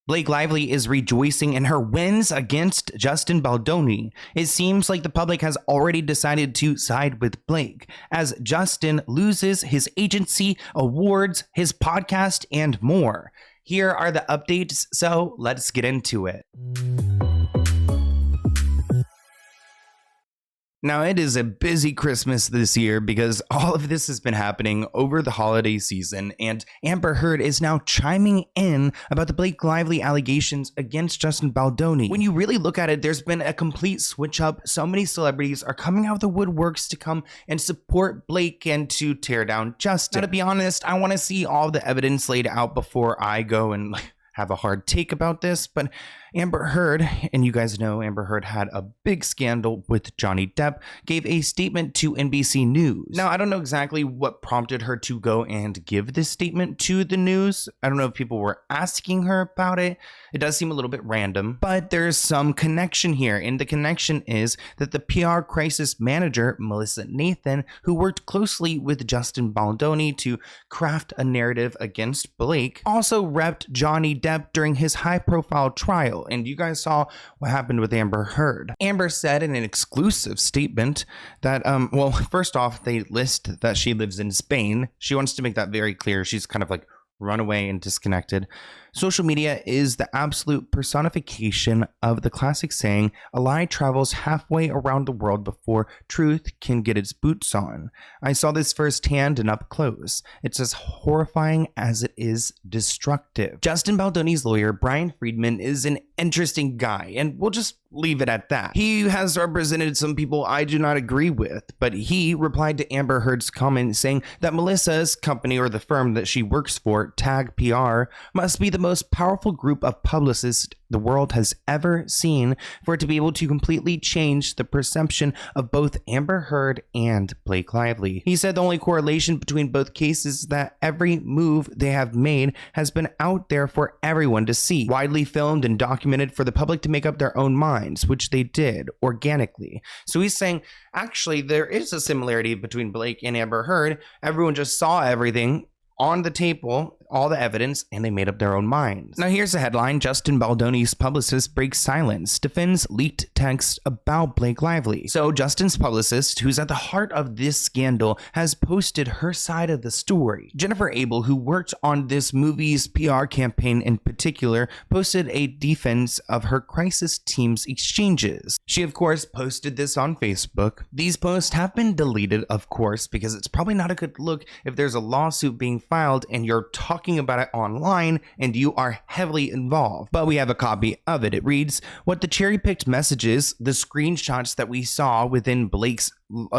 Blake Lively is rejoicing in her wins against Justin Baldoni. It seems like the public has already decided to side with Blake, as Justin loses his agency, awards, his podcast, and more. Here are the updates, so let's get into it. Now, it is a busy Christmas this year because all of this has been happening over the holiday season, and Amber Heard is now chiming in about the Blake Lively allegations against Justin Baldoni. When you really look at it, there's been a complete switch up. So many celebrities are coming out of the woodworks to come and support Blake and to tear down Justin. Now, to be honest, I want to see all the evidence laid out before I go and have a hard take about this, but Amber Heard, and you guys know Amber Heard had a big scandal with Johnny Depp, gave a statement to NBC News. Now, I don't know exactly what prompted her to go and give this statement to the news. I don't know if people were asking her about it. It does seem a little bit random, but there's some connection here, and the connection is that the PR crisis manager, Melissa Nathan, who worked closely with Justin Baldoni to craft a narrative against Blake, also repped Johnny Depp during his high-profile trial. And you guys saw what happened with Amber Heard. Amber said in an exclusive statement that, well, first off, they list that she lives in Spain. She wants to make that very clear. She's kind of like run away and disconnected. Social media is the absolute personification of the classic saying, a lie travels halfway around the world before truth can get its boots on. I saw this firsthand and up close. It's as horrifying as it is destructive. Justin Baldoni's lawyer, Brian Friedman, is an interesting guy, and we'll just leave it at that. He has represented some people I do not agree with, but he replied to Amber Heard's comment saying that Melissa's company, or the firm that she works for, Tag PR, must be the most powerful group of publicists the world has ever seen for it to be able to completely change the perception of both Amber Heard and Blake Lively. He said the only correlation between both cases is that every move they have made has been out there for everyone to see, widely filmed and documented for the public to make up their own minds, which they did organically. So he's saying, actually, there is a similarity between Blake and Amber Heard. Everyone just saw everything on the table, all the evidence, and they made up their own minds. Now here's the headline: Justin Baldoni's publicist breaks silence, defends leaked text about Blake Lively. So Justin's publicist, who's at the heart of this scandal, has posted her side of the story. Jennifer Abel, who worked on this movie's PR campaign in particular, posted a defense of her crisis team's exchanges. She, of course, posted this on Facebook. These posts have been deleted, of course, because it's probably not a good look if there's a lawsuit being filed and you're talking about it online and you are heavily involved. But we have a copy of it. It reads, what the cherry-picked messages, the screenshots that we saw within Blake's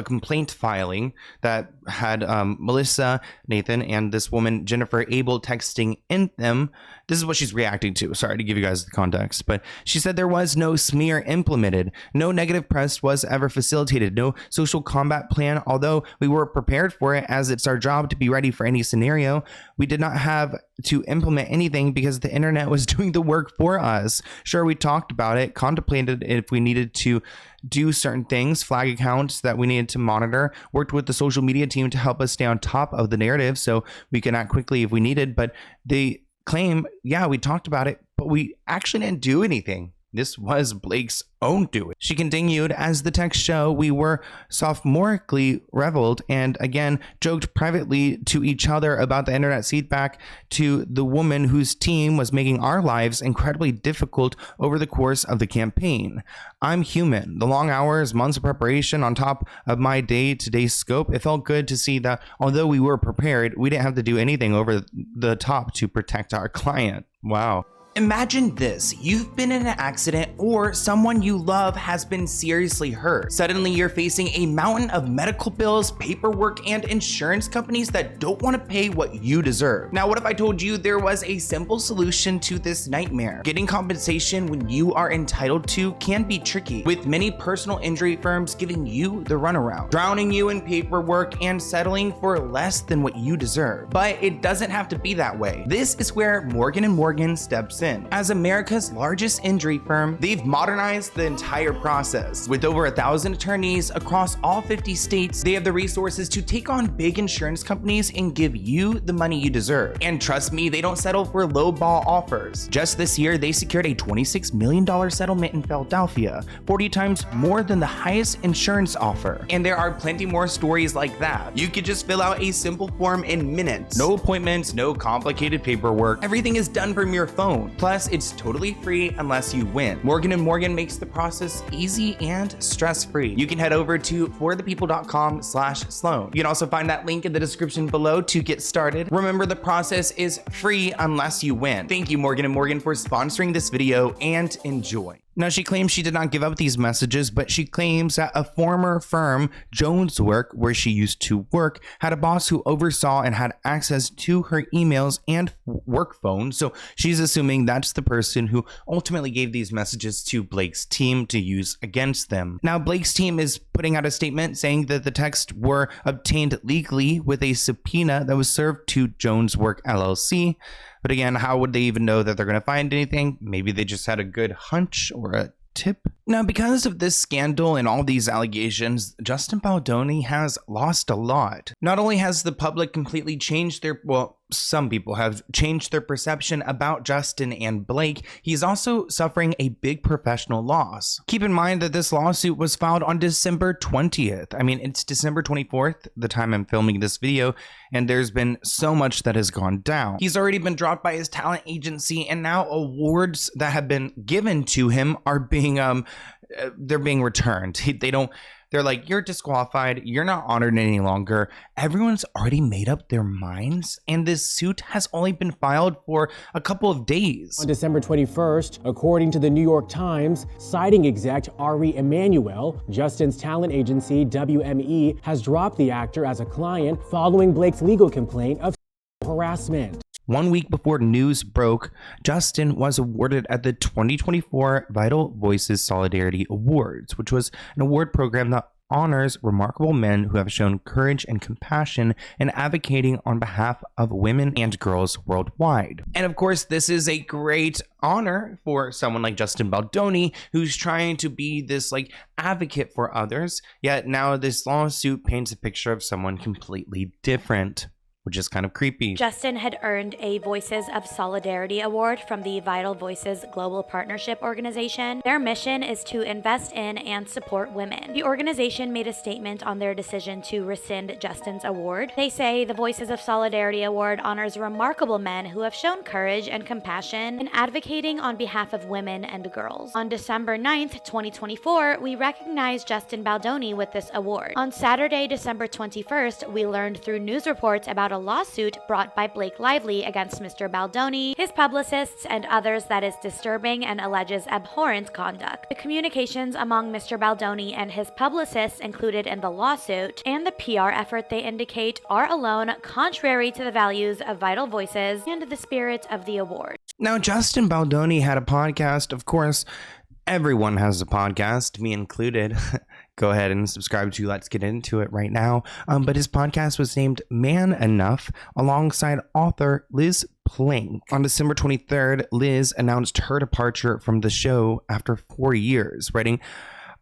complaint filing that had Melissa Nathan and this woman Jennifer Abel texting in them. This is what she's reacting to. Sorry to give you guys the context, but she said there was no smear implemented, no negative press was ever facilitated, no social combat plan. Although we were prepared for it, as it's our job to be ready for any scenario, we did not have to implement anything because the internet was doing the work for us. Sure, we talked about it, contemplated if we needed to do certain things, flag accounts that we needed to monitor, worked with the social media team to help us stay on top of the narrative so we can act quickly if we needed. But they claim, yeah, we talked about it, but we actually didn't do anything. This was Blake's own doing. She continued, as the texts show, we were sophomorically reveled and again joked privately to each other about the internet's feedback to the woman whose team was making our lives incredibly difficult over the course of the campaign. I'm human. The long hours, months of preparation on top of my day-to-day scope, it felt good to see that although we were prepared, we didn't have to do anything over the top to protect our client. Wow. Imagine this: you've been in an accident or someone you love has been seriously hurt. Suddenly you're facing a mountain of medical bills, paperwork, and insurance companies that don't want to pay what you deserve. Now, what if I told you there was a simple solution to this nightmare? Getting compensation when you are entitled to can be tricky, with many personal injury firms giving you the runaround, drowning you in paperwork and settling for less than what you deserve. But it doesn't have to be that way. This is where Morgan & Morgan steps rescind. As America's largest injury firm, they've modernized the entire process. With over 1,000 attorneys across all 50 states, they have the resources to take on big insurance companies and give you the money you deserve. And trust me, they don't settle for lowball offers. Just this year, they secured a $26 million settlement in Philadelphia, 40 times more than the highest insurance offer. And there are plenty more stories like that. You could just fill out a simple form in minutes. No appointments, no complicated paperwork. Everything is done from your phone. Plus, it's totally free unless you win. Morgan & Morgan makes the process easy and stress-free. You can head over to forthepeople.com/Sloan. You can also find that link in the description below to get started. Remember, the process is free unless you win. Thank you, Morgan & Morgan, for sponsoring this video, and enjoy. Now, she claims she did not give up these messages, but she claims that a former firm, Jones Work, where she used to work, had a boss who oversaw and had access to her emails and work phone. So she's assuming that's the person who ultimately gave these messages to Blake's team to use against them. Now, Blake's team is putting out a statement saying that the texts were obtained legally with a subpoena that was served to Jones Work LLC. But again, how would they even know that they're going to find anything? Maybe they just had a good hunch or a tip. Now, because of this scandal and all these allegations, Justin Baldoni has lost a lot. Not only has the public completely changed their, well, some people have changed their perception about Justin and Blake, he's also suffering a big professional loss. Keep in mind that this lawsuit was filed on December 20th. I mean, it's December 24th, the time I'm filming this video, and there's been so much that has gone down. He's already been dropped by his talent agency, and now awards that have been given to him are being they're being returned. They're like, you're disqualified, you're not honored any longer. Everyone's already made up their minds, and this suit has only been filed for a couple of days. On December 21st, according to the New York Times, citing exec Ari Emanuel, Justin's talent agency, WME, has dropped the actor as a client following Blake's legal complaint of harassment. 1 week before news broke, Justin was awarded at the 2024 Vital Voices Solidarity Awards, which was an award program that honors remarkable men who have shown courage and compassion in advocating on behalf of women and girls worldwide. And of course, this is a great honor for someone like Justin Baldoni, who's trying to be this like advocate for others, yet now this lawsuit paints a picture of someone completely different, which is kind of creepy. Justin had earned a Voices of Solidarity Award from the Vital Voices Global Partnership Organization. Their mission is to invest in and support women. The organization made a statement on their decision to rescind Justin's award. They say the Voices of Solidarity Award honors remarkable men who have shown courage and compassion in advocating on behalf of women and girls. On December 9th, 2024, we recognized Justin Baldoni with this award. On Saturday, December 21st, we learned through news reports about a lawsuit brought by Blake Lively against Mr. Baldoni, his publicists, and others that is disturbing and alleges abhorrent conduct. The communications among Mr. Baldoni and his publicists included in the lawsuit and the PR effort they indicate are alone contrary to the values of Vital Voices and the spirit of the award. Now, Justin Baldoni had a podcast. Of course, everyone has a podcast, me included. Go ahead and subscribe to Let's Get Into It right now. But his podcast was named Man Enough alongside author Liz Plank. On December 23rd, Liz announced her departure from the show after 4 years, writing,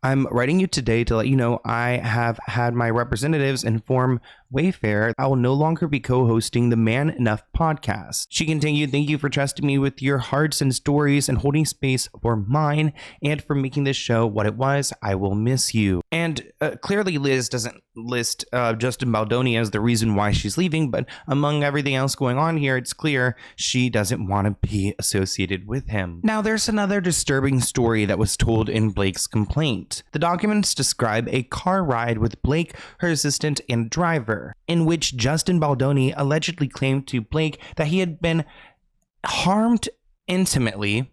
"I'm writing you today to let you know I have had my representatives inform Wayfair I will no longer be co-hosting the Man Enough podcast." She continued, "Thank you for trusting me with your hearts and stories and holding space for mine and for making this show what it was. I will miss you." And clearly Liz doesn't list Justin Baldoni as the reason why she's leaving, but among everything else going on here, it's clear she doesn't want to be associated with him. Now, there's another disturbing story that was told in Blake's complaint. The documents describe a car ride with Blake, her assistant, and driver, in which Justin Baldoni allegedly claimed to Blake that he had been harmed intimately,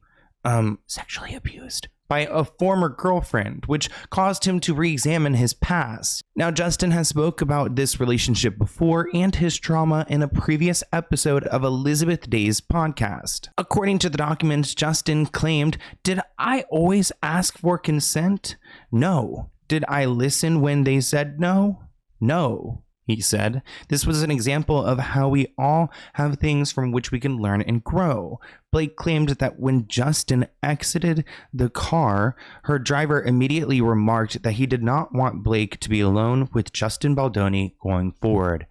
sexually abused, by a former girlfriend, which caused him to re-examine his past. Now, Justin has spoke about this relationship before and his trauma in a previous episode of Elizabeth Day's podcast. According to the documents, Justin claimed, "Did I always ask for consent? No. Did I listen when they said no? No. he said. This was an example of how we all have things from which we can learn and grow. Blake claimed that when Justin exited the car, her driver immediately remarked that he did not want Blake to be alone with Justin Baldoni going forward.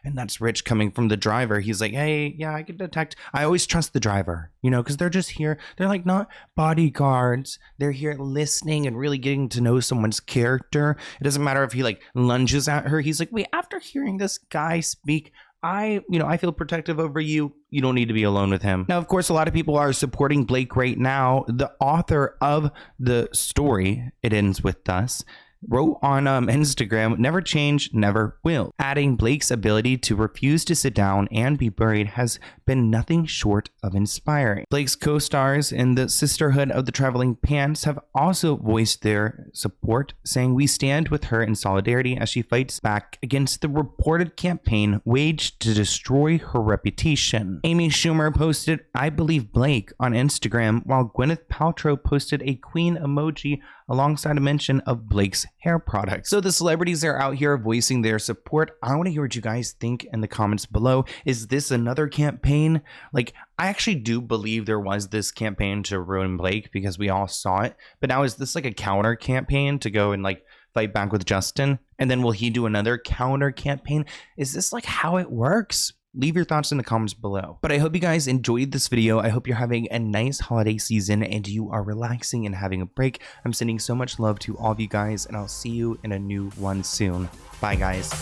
And that's rich coming from the driver. He's like, hey, yeah, I can detect. I always trust the driver, you know, because they're just here. They're like not bodyguards. They're here listening and really getting to know someone's character. It doesn't matter if he like lunges at her. He's like, wait, after hearing this guy speak, I feel protective over you. You don't need to be alone with him. Now, of course, a lot of people are supporting Blake right now. The author of the story, It Ends With Us, wrote on Instagram, never change, never will. Adding Blake's ability to refuse to sit down and be buried has been nothing short of inspiring. Blake's co-stars in the Sisterhood of the Traveling Pants have also voiced their support, saying, we stand with her in solidarity as she fights back against the reported campaign waged to destroy her reputation. Amy Schumer posted, I believe Blake on Instagram, while Gwyneth Paltrow posted a queen emoji alongside a mention of Blake's hair products. So the celebrities are out here voicing their support. I want to hear what you guys think in the comments below. Is this another campaign? Like, I actually do believe there was this campaign to ruin Blake because we all saw it. But now is this like a counter campaign to go and like fight back with Justin? And then will he do another counter campaign? Is this like how it works? Leave your thoughts in the comments below. But I hope you guys enjoyed this video. I hope you're having a nice holiday season and you are relaxing and having a break. I'm sending so much love to all of you guys, and I'll see you in a new one soon. Bye, guys.